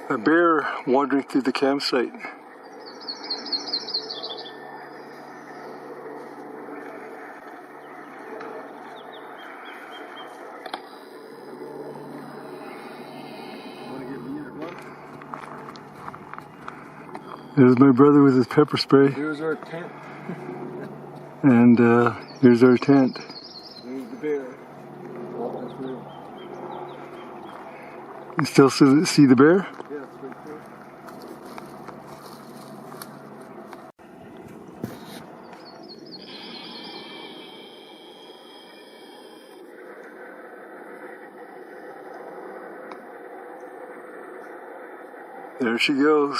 A bear wandering through the campsite. There's my brother with his pepper spray. Here's our tent. And here's our tent. There's the bear. Walking through. You still see the bear? Yeah, it's right there. There she goes.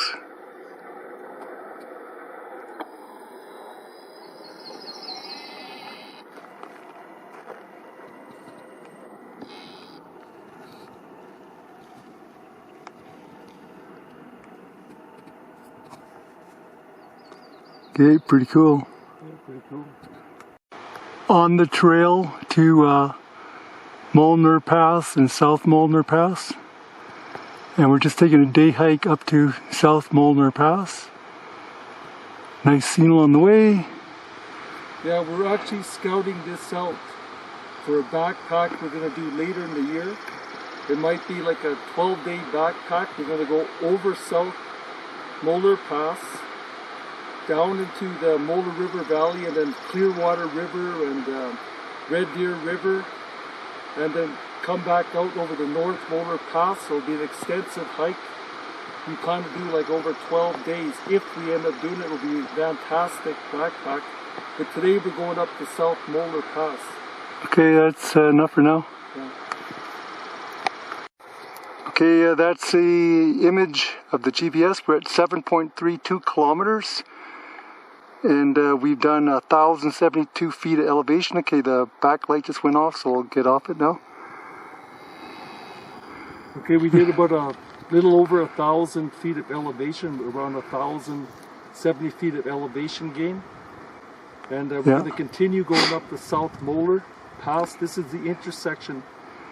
Okay, pretty cool. Yeah, pretty cool. On the trail to Molar Pass and South Molar Pass. And we're just taking a day hike up to South Molar Pass. Nice scene along the way. Yeah, we're actually scouting this out for a backpack we're going to do later in the year. It might be like a 12-day backpack. We're going to go over South Molar Pass, down into the Molar River Valley, and then Clearwater River and Red Deer River, and then come back out over the North Molar Pass. So it'll be an extensive hike. We plan to do like over 12 days. If we end up doing it, it'll be a fantastic backpack. But today we're going up the South Molar Pass. Okay, that's enough for now. Yeah. Okay, that's the image of the GPS. We're at 7.32 kilometers. And we've done 1,072 feet of elevation. Okay, the backlight just went off, so we'll get off it now. Okay, we did about a little over 1,000 feet of elevation, around 1,070 feet of elevation gain. And we're going to continue going up the South Molar Pass. This is the intersection,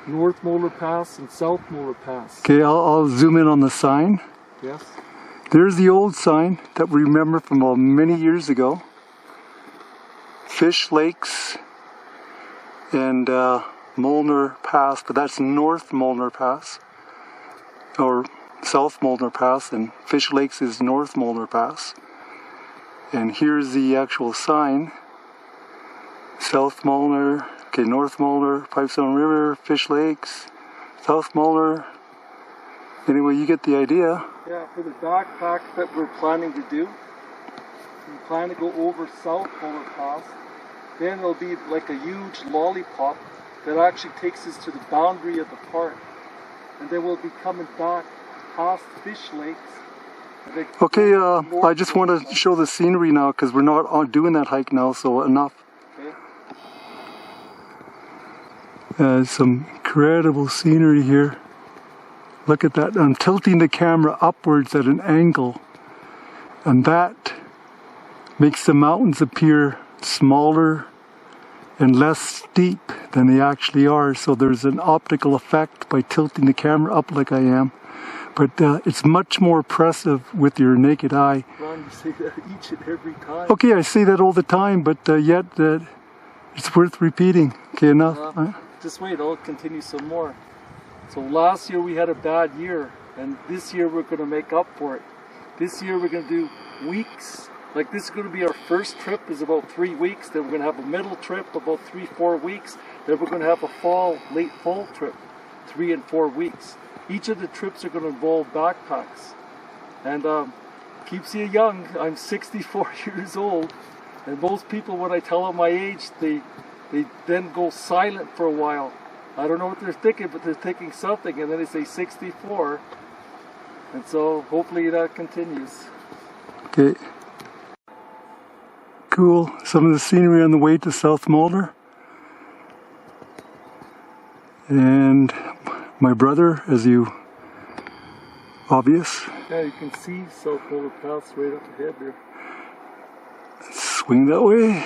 North Molar Pass and South Molar Pass. Okay, I'll zoom in on the sign. Yes. There's the old sign that we remember from many years ago. Fish Lakes and Molar Pass, but that's North Molar Pass, or South Molar Pass, and Fish Lakes is North Molar Pass. And here's the actual sign. South Molar, okay, North Molar, Pipestone River, Fish Lakes, South Molar. Anyway, you get the idea. Yeah, for the backpack that we're planning to do, we plan to go over South Molar Pass. Then there'll be like a huge lollipop that actually takes us to the boundary of the park. And then we'll be coming back past Fish Lakes. Okay, I just want to show the scenery now because we're not doing that hike now, so enough. Okay. Some incredible scenery here. Look at that. I'm tilting the camera upwards at an angle, and that makes the mountains appear smaller and less steep than they actually are. So there's an optical effect by tilting the camera up like I am. But it's much more impressive with your naked eye. Ron, you say that each and every time. Okay, I say that all the time, but yet it's worth repeating. Okay, enough. Just wait, I'll continue some more. So last year we had a bad year, and this year we're going to make up for it. This year we're going to do weeks. Like this is going to be our first trip, is about 3 weeks. Then we're going to have a middle trip, about 3-4 weeks. Then we're going to have a late fall trip, 3 and 4 weeks. Each of the trips are going to involve backpacks. And keeps you young. I'm 64 years old. And most people, when I tell them my age, they then go silent for a while. I don't know what they're thinking, but they're thinking something, and then they say 64. And so hopefully that continues. Okay. Cool. Some of the scenery on the way to South Molar. And my brother, as you obvious. Yeah, you can see South Molar Pass right up ahead there. Swing that way.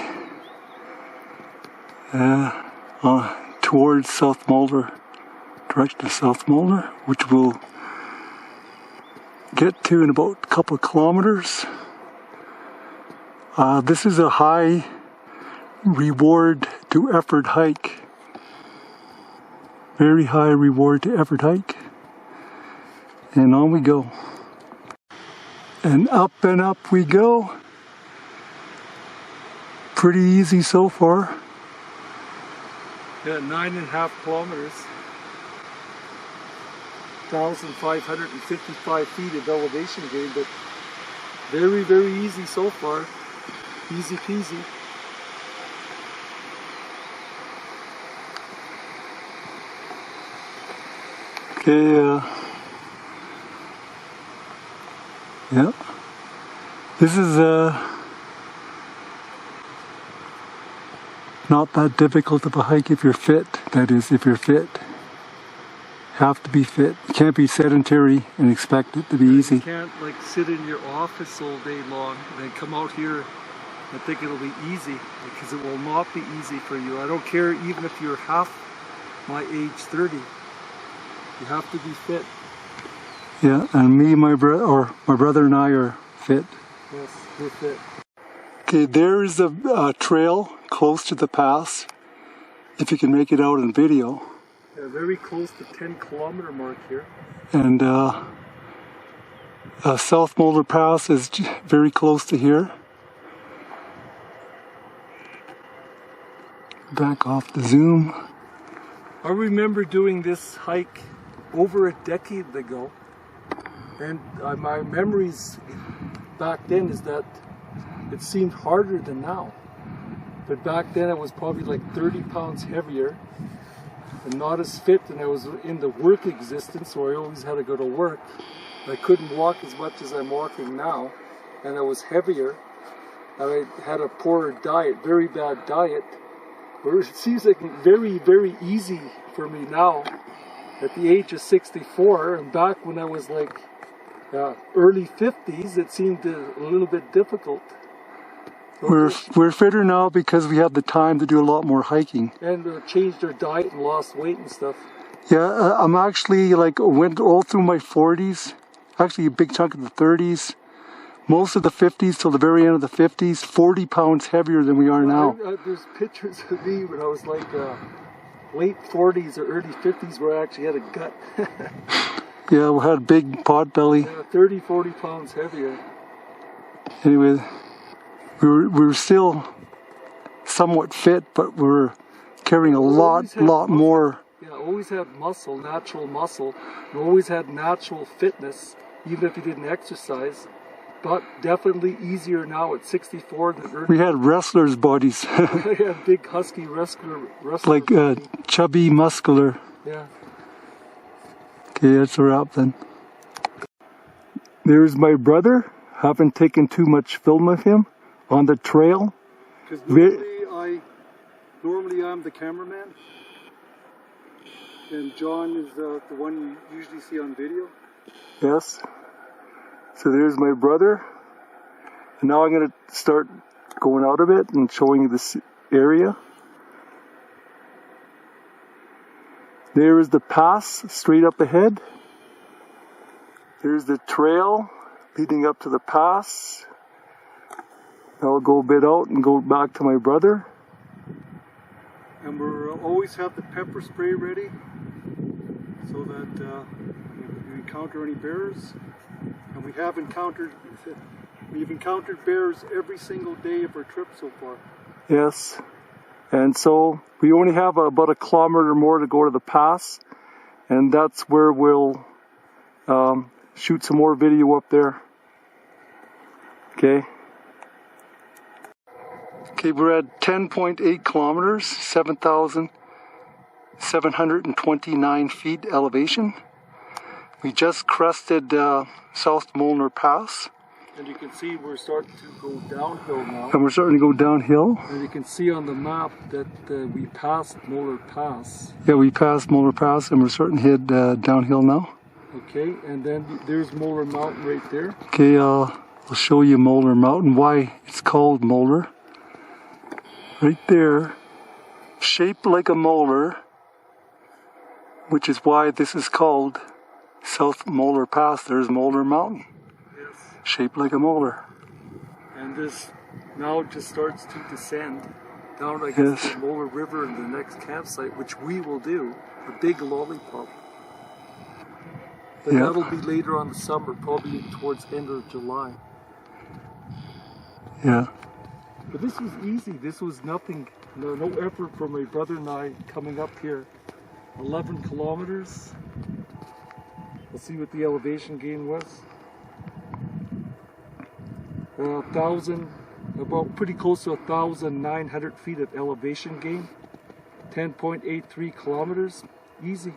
Towards South Molar, direction to South Molar, which will get to in about a couple of kilometers. This is a high reward to effort hike. Very high reward to effort hike. And on we go. And up we go. Pretty easy so far. Yeah, 9.5 kilometers. 1,555 feet of elevation gain, but very, very easy so far. Easy peasy. Okay, yeah. This is not that difficult of a hike if you're fit. That is, if you're fit. Have to be fit. You can't be sedentary and expect it to be easy. You can't like sit in your office all day long and then come out here and think it'll be easy, because it will not be easy for you. I don't care even if you're half my age, 30. You have to be fit. Yeah, and me and my brother and I are fit. Yes, we're fit. Okay, there is a trail close to the pass, if you can make it out in video. Yeah, very close to 10-kilometer mark here. And South Molar Pass is very close to here. Back off the zoom. I remember doing this hike over a decade ago, and my memories back then is that it seemed harder than now. But back then I was probably like 30 pounds heavier and not as fit, and I was in the work existence, so I always had to go to work. I couldn't walk as much as I'm walking now, and I was heavier, and I had a poorer diet, very bad diet. But it seems like very, very easy for me now at the age of 64, and back when I was like early 50s, it seemed a little bit difficult. We're fitter now because we have the time to do a lot more hiking. And changed our diet and lost weight and stuff. Yeah, I'm actually went all through my 40s, actually a big chunk of the 30s, most of the 50s till the very end of the 50s, 40 pounds heavier than we are now. There's pictures of me when I was like late 40s or early 50s where I actually had a gut. Yeah, we had a big pot belly. Yeah, 30, 40 pounds heavier. Anyway, we were still somewhat fit, but we were carrying a lot more. Yeah, always had muscle, natural muscle. We always had natural fitness, even if you didn't exercise. But definitely easier now at 64 than early. We had wrestlers' bodies. Yeah, big husky wrestler like chubby, muscular. Yeah. Okay, that's a wrap then. There's my brother. Haven't taken too much film of him on the trail. Because normally I'm the cameraman, and John is the one you usually see on video. Yes. So there's my brother. And now I'm going to start going out of it and showing you this area. There is the pass straight up ahead. There's the trail leading up to the pass. I'll go a bit out and go back to my brother. And we'll always have the pepper spray ready so that if we encounter any bears. And we've encountered bears every single day of our trip so far. Yes. And so we only have about a kilometer more to go to the pass, and that's where we'll shoot some more video up there. Okay. Okay, we're at 10.8 kilometers, 7,729 feet elevation. We just crested South Molar Pass. And you can see we're starting to go downhill now. And we're starting to go downhill. And you can see on the map that we passed Molar Pass. Yeah, we passed Molar Pass and we're starting to head downhill now. Okay, and then there's Molar Mountain right there. Okay, I'll show you Molar Mountain, why it's called Molar. Right there, shaped like a molar, which is why this is called South Molar Pass, there's Molar Mountain. Yes. Shaped like a molar. And this now it just starts to descend down, I guess, the Molar River in the next campsite, which we will do, a big lollipop. But that'll be later on the summer, probably towards the end of July. Yeah. But this was easy. This was nothing, no effort for my brother and I coming up here. 11 kilometers. Let's see what the elevation gain was. 1,000, about pretty close to 1,900 feet of elevation gain. 10.83 kilometers. Easy.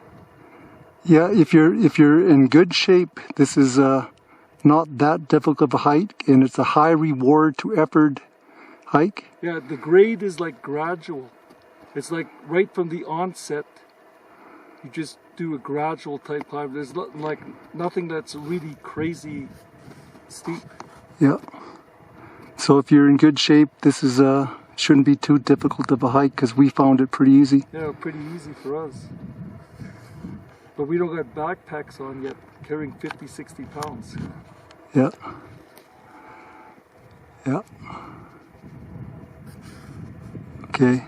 Yeah, if you're in good shape, this is not that difficult of a hike, and it's a high reward to effort hike. Yeah, the grade is like gradual. It's like right from the onset, you just do a gradual type climb. There's nothing that's really crazy steep. Yeah. So if you're in good shape, this is shouldn't be too difficult of a hike because we found it pretty easy. Yeah, pretty easy for us. But we don't got backpacks on yet, carrying 50, 60 pounds. Yeah. Yeah. Okay.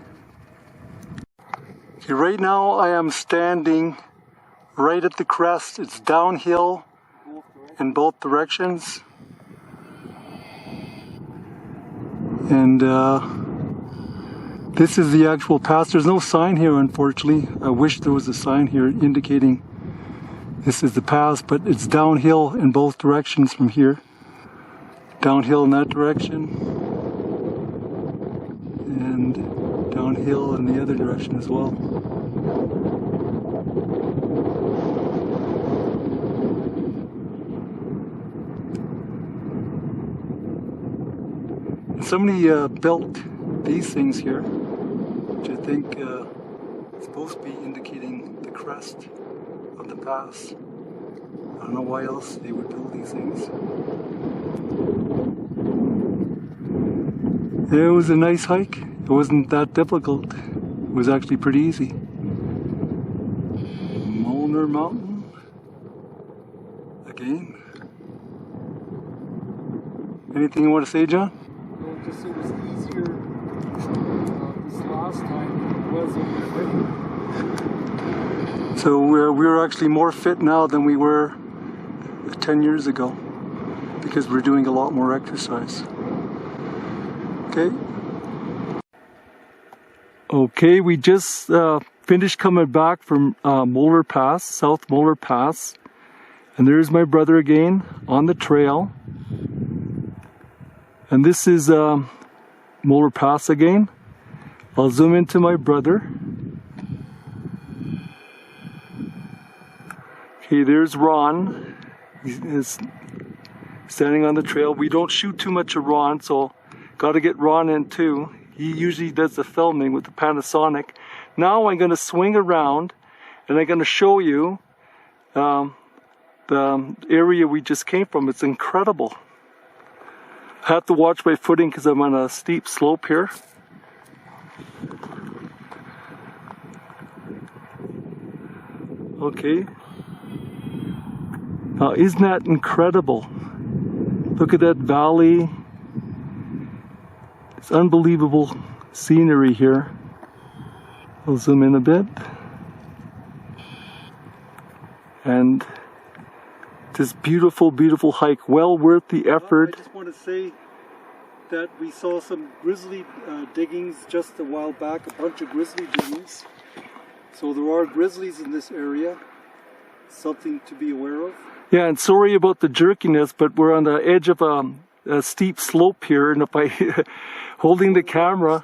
Okay, right now I am standing right at the crest. It's downhill in both directions. And this is the actual pass. There's no sign here, unfortunately. I wish there was a sign here indicating this is the pass, but it's downhill in both directions from here. Downhill in that direction, and downhill in the other direction as well. Somebody built these things here, which I think is supposed to be indicating the crest of the pass. I don't know why else they would build these things. It was a nice hike. It wasn't that difficult. It was actually pretty easy. Molar Mountain again. Anything you want to say, John? Well, just it was easier this last time than it was over. So we're actually more fit now than we were 10 years ago because we're doing a lot more exercise. Okay. Okay, we just finished coming back from Molar Pass, South Molar Pass, and there's my brother again on the trail. And this is Molar Pass again. I'll zoom into my brother. Okay, there's Ron. He's standing on the trail. We don't shoot too much of Ron, so got to get Ron in too. He usually does the filming with the Panasonic. Now I'm going to swing around and I'm going to show you the area we just came from. It's incredible. I have to watch my footing because I'm on a steep slope here. Okay. Now, isn't that incredible? Look at that valley. It's unbelievable scenery here. I'll zoom in a bit. And this beautiful, beautiful hike, well worth the effort. I just want to say that we saw some grizzly diggings just a while back, a bunch of grizzly diggings. So there are grizzlies in this area, something to be aware of. Yeah, and sorry about the jerkiness, but we're on the edge of a steep slope here, and if I holding the camera,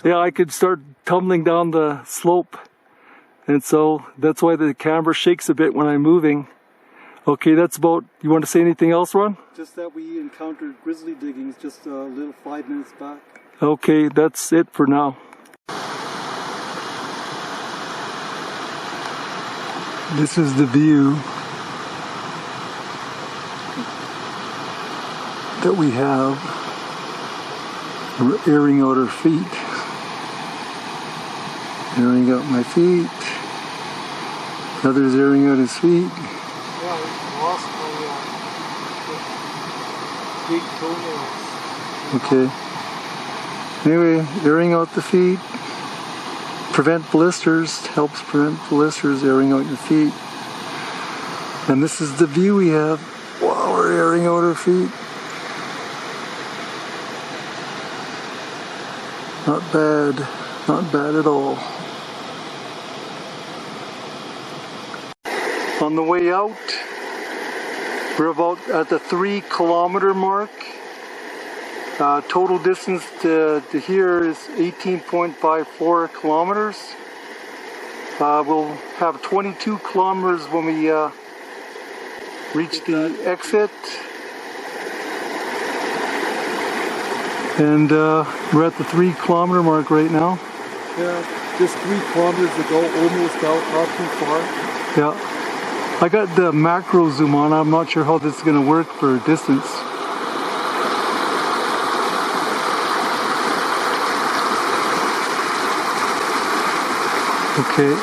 yeah, I could start tumbling down the slope. And so that's why the camera shakes a bit when I'm moving. Okay, that's about, you want to say anything else, Ron? Just that we encountered grizzly diggings just a little 5 minutes back. Okay, that's it for now. This is the view that we have. We're airing out our feet. Airing out my feet. The other's airing out his feet. Big toenails. Okay. Anyway, airing out the feet. Prevent blisters, helps prevent blisters, airing out your feet. And this is the view we have while we're airing out our feet. Not bad, not bad at all. On the way out, we're about at the 3 kilometer mark. Total distance to here is 18.54 kilometers. We'll have 22 kilometers when we reach the exit. And we're at the 3 kilometer mark right now. Yeah, just 3 kilometers to go, almost out, not too far. Yeah. I got the macro zoom on. I'm not sure how this is going to work for distance. Okay,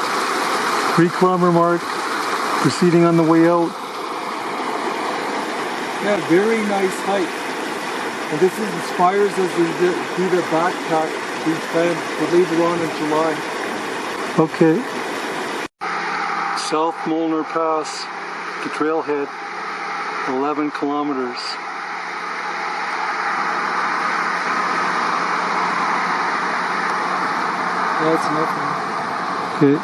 3 kilometer mark, proceeding on the way out. Yeah, very nice hike. And this inspires us to do the backpack we planned for later on in July. Okay. South Molar Pass, the trailhead, 11 kilometers. That's nothing. Okay.